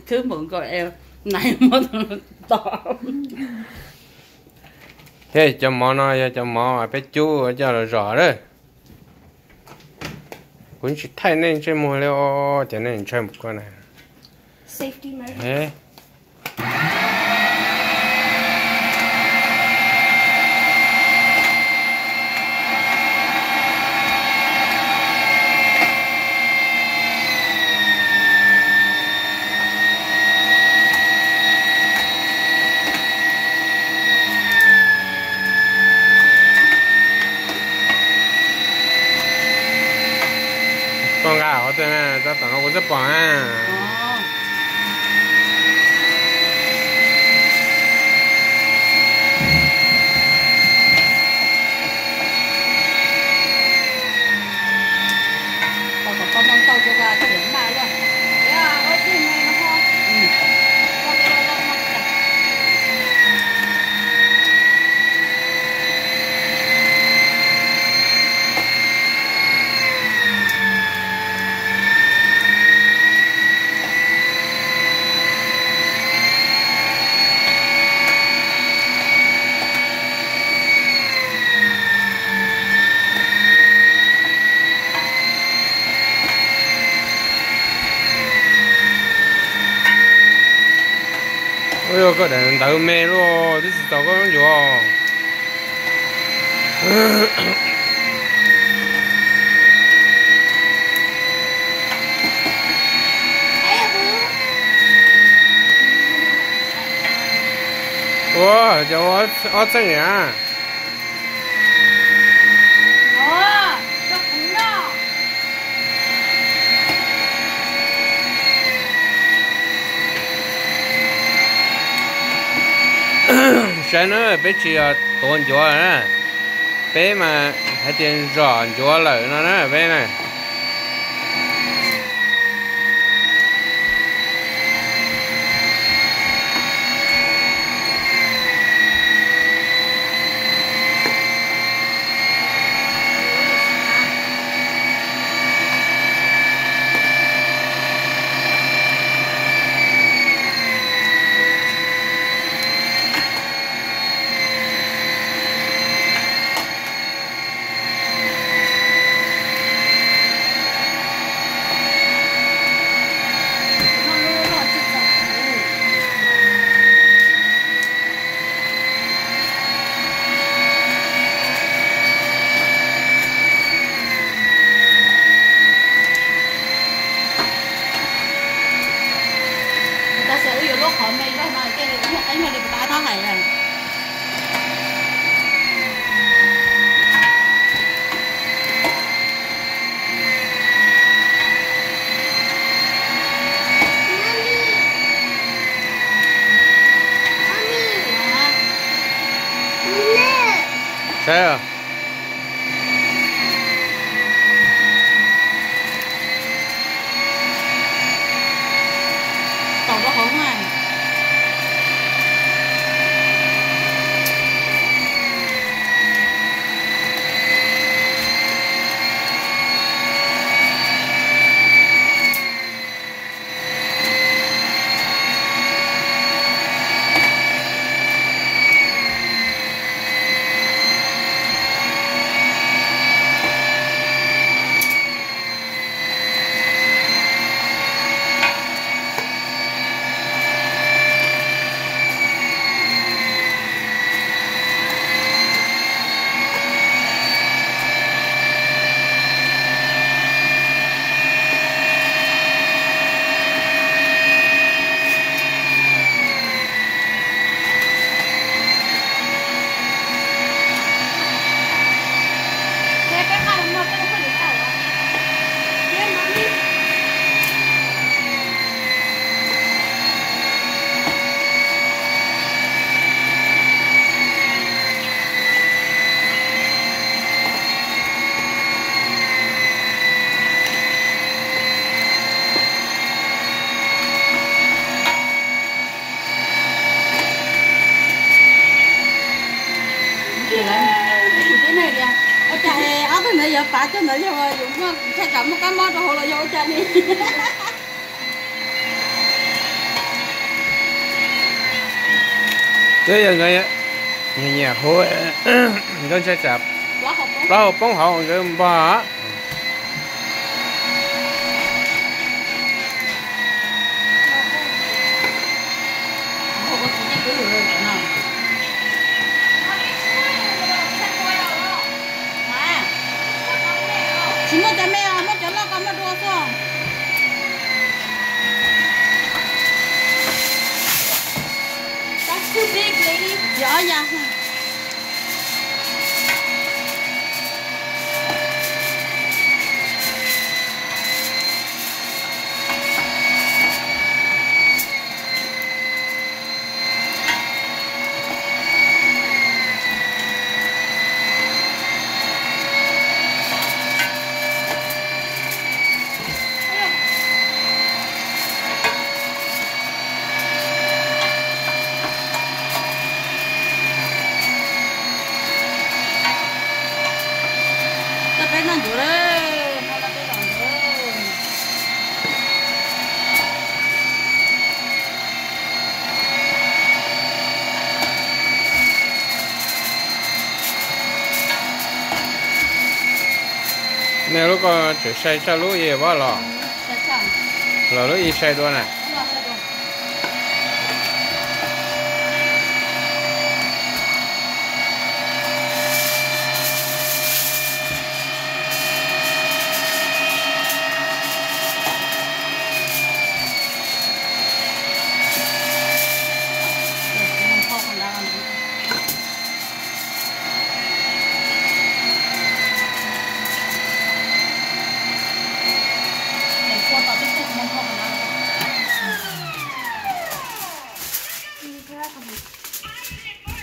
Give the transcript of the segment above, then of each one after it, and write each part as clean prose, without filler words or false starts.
thứ mượn coi em này mất to. Thế cho món nó cho món bé chú cho nó rõ đấy. Cũng chỉ thay nên chơi mua leo cho nên chơi một con này. Safety measure. Thế. Con gà họ tên là ta tao nó có rất bỏ à. Còn con mong tàu cho gà cái điểm mà luôn. Thế à, ở trên này nó không. Con cái đó nó chặt. Ôi cái đèn đậu mê luôn, this is tao có giống gì Wow, cho ở chân nhà. Cho cũng đó. Sáng nữa bé chị tuần chúa nè, bé mà hay tiền rõ chúa lợi nó nè bé này. Ta sẽ uống lúc họ mày đó mà cái này cũng anh mà đi ta tháo hải à. Sao à? Tàu đó không à. Nãy giờ phá cho nãy giờ dùng cái cảm một cái món rồi hồi là vô cho đi. Thế giờ người nhà nhà hôi con sẽ chạp Quá học không? đó bóng hậu cái bò Không có chỉ cứ rồi nào. À. Chỉ một cái mẹ à, một cái nó có một đua không? That's too big, lady. Dạ dạ. Cái nó dữ đấy, nó là cái đòn đấy. nè lúc có chỉ xây cho lúa gì bao lò Chắc chắn. lò lúa gì xây đua nè Nó sẽ được.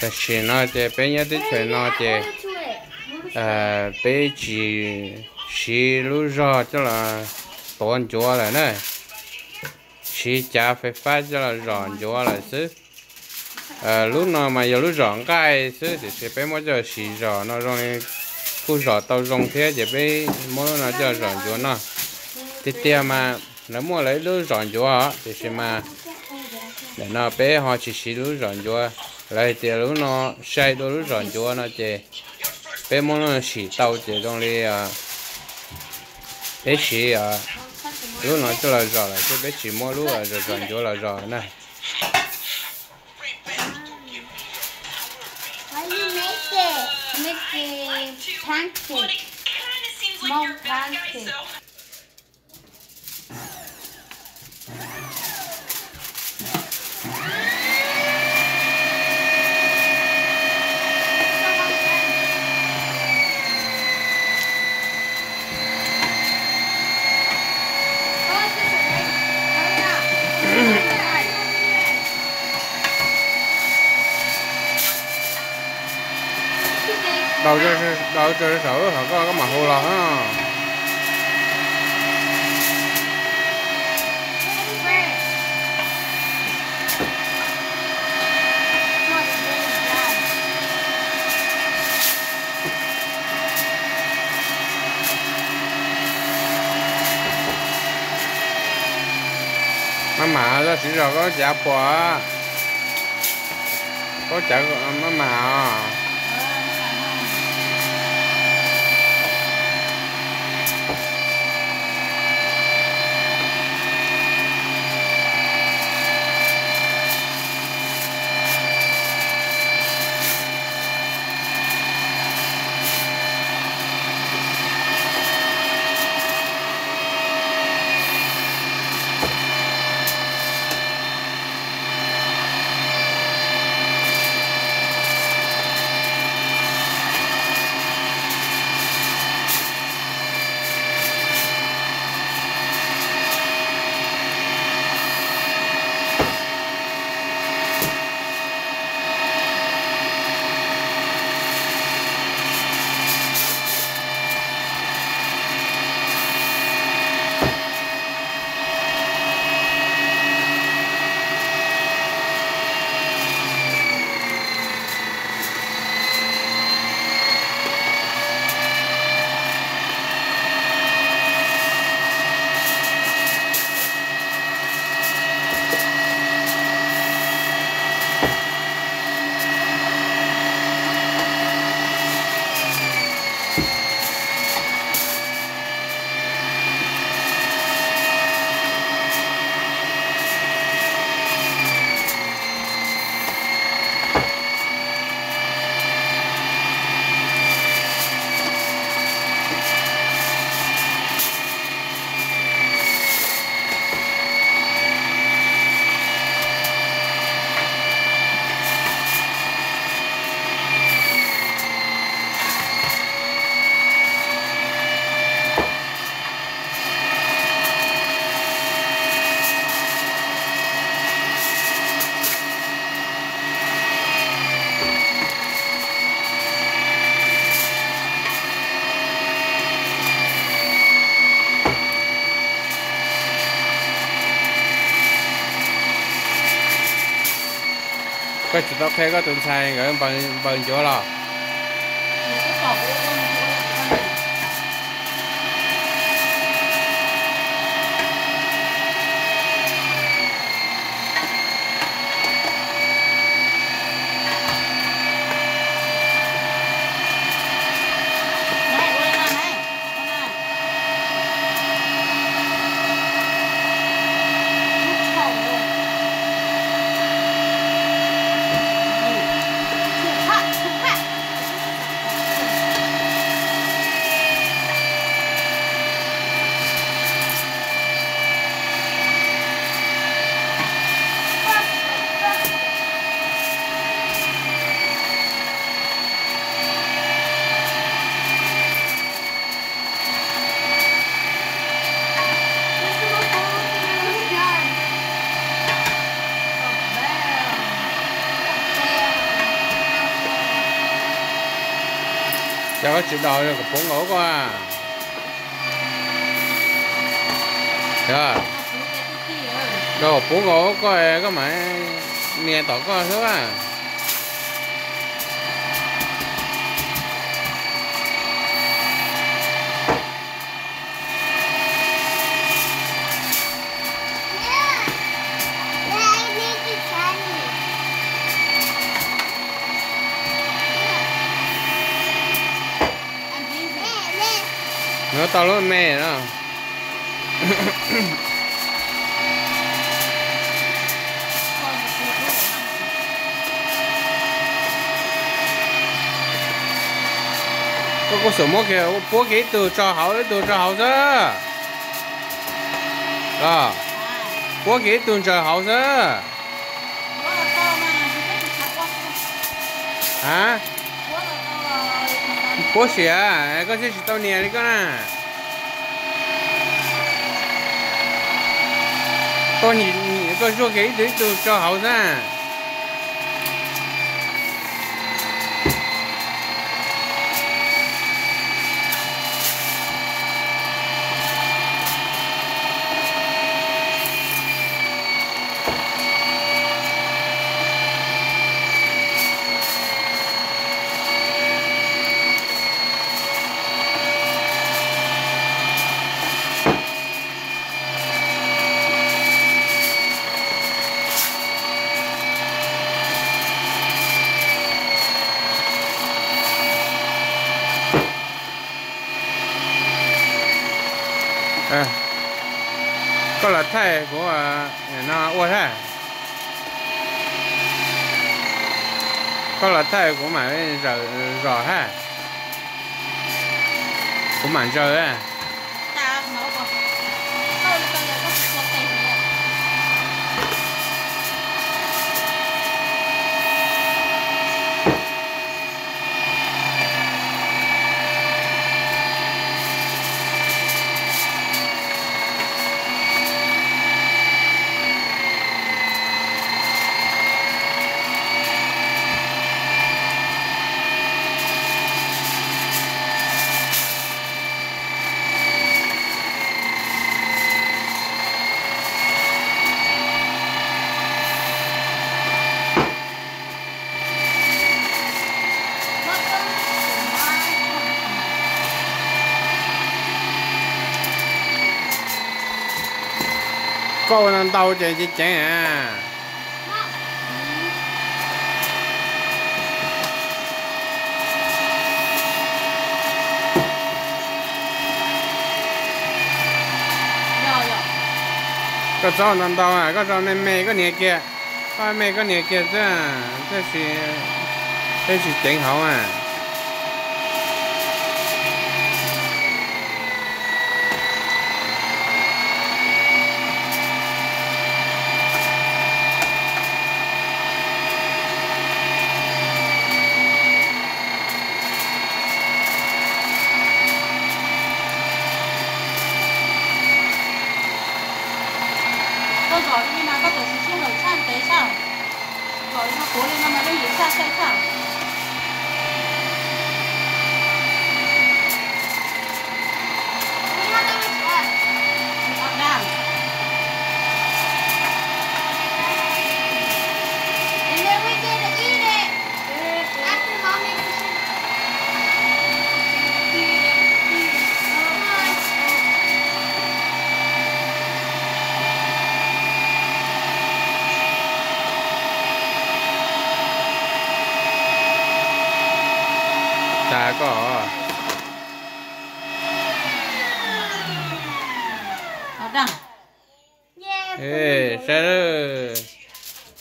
tại vì nó thì bé nhớ tới chuyện nó thì Hold it to it. bé chỉ chỉ lúa rau cho là toàn chúa là nè chỉ chả phải phát cho là rọn chúa là xứ lúc nào mà giờ lúc rọn cái xứ thì sẽ bé mới cho chỉ rọn nó rong khu rọn tàu rong thế thì bé mới nó cho rọn chúa nó thì tiền mà nếu mua lấy lúa rọn chúa thì sẽ mà để nó bé họ chỉ lúa rọn chúa lại thì lúc nó xây đôi lúc rọn chúa nó chỉ bé muốn nó xỉ tàu chỉ trong đi bé xỉ lúc nó cho là rọ lại chứ bé chỉ mua lúc rồi rọn chúa là rọ này How do you make it? Make it pancake. Small pancake. đâu cho sợ họ có mà hô là ha mà ra chỉ rồi có chả bò có chả mà cái chỉ tao khai cái tuần sai cái bằng chỗ là cho có chịu đòi được bốn ngủ qua rồi đồ bốn ngủ coi có mày nè tỏ có thứ à nó to lắm mẹ đó có số mua kia bố cái từ cho hậu chứ đó bố cái từ cho hậu chứ hả bố xỉa có chứ tao nè đi con à con nhìn con số cái từ cho hậu ra có là thay của nó ua thay có là thay của mà rõ ha của màn trời á cô nó đâu chơi chứ chẳng à có cháu nó đâu à có cháu nên mẹ có nhẹ kia có mẹ có nhẹ kia chứ thế thì chỉnh hậu à gọi nhưng mà có tổ chức xuống đầu sang tới sao gọi nó cố lên mà nó dễ sang sang sao là có Ở đâu? Yeah. ê sẽ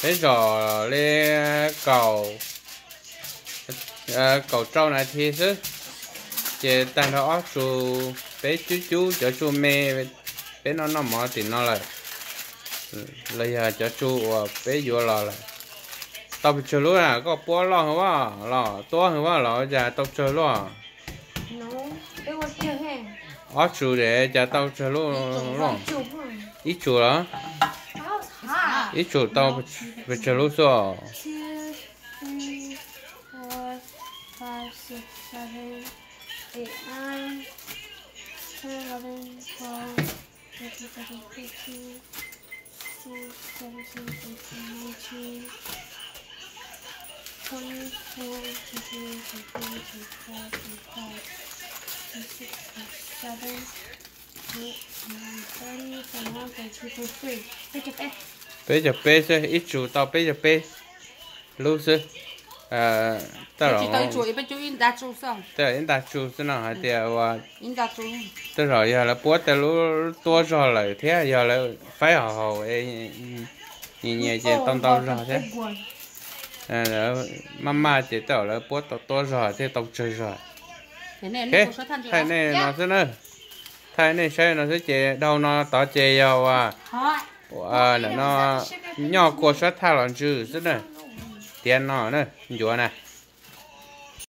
cái giò lên cầu trâu này thì chứ chỉ tăng nó ốc chú bé chú cho chú mẹ bé nó mỏ thì nó lại lấy cho chú bé vô lò lại tao bị chơi luôn à có bố lo không á lò to không á lò giờ tao chơi luôn No, it was your hand. ốc chú để giờ tao chơi luôn luôn ít chú đó That was hot. ít chú tao bị chơi luôn rồi 2, 3, 4, 5, 6, 7, 8, 9, 10, 11, 12, 13, 14, 15, 16, 17, 18, 19, 20, 21, 22, 23, 24, 25, 26, 27, 28, 29, 30, 31, 32, 33. bây giờ bé sẽ ít chú tao bây giờ bé lúc sẽ tao Chỉ tới rồi chuỗi bên chú in đã chú xong. tao in đã chú thế nào hả thì In đã chú. tao rồi giờ là bố tao lúc tua rồi lại thế giờ là phải hào nhìn nhẹ trên tao rồi thế mama chỉ tao là bố tao tua rồi thế tao chơi rồi Thế này thế nó có thân thay này nó sẽ nữa thay này sẽ nó sẽ chế đâu nó tao chế vào Hot. nó nhỏ của sát thay lần chứ thế này tiền nó nữa chúa này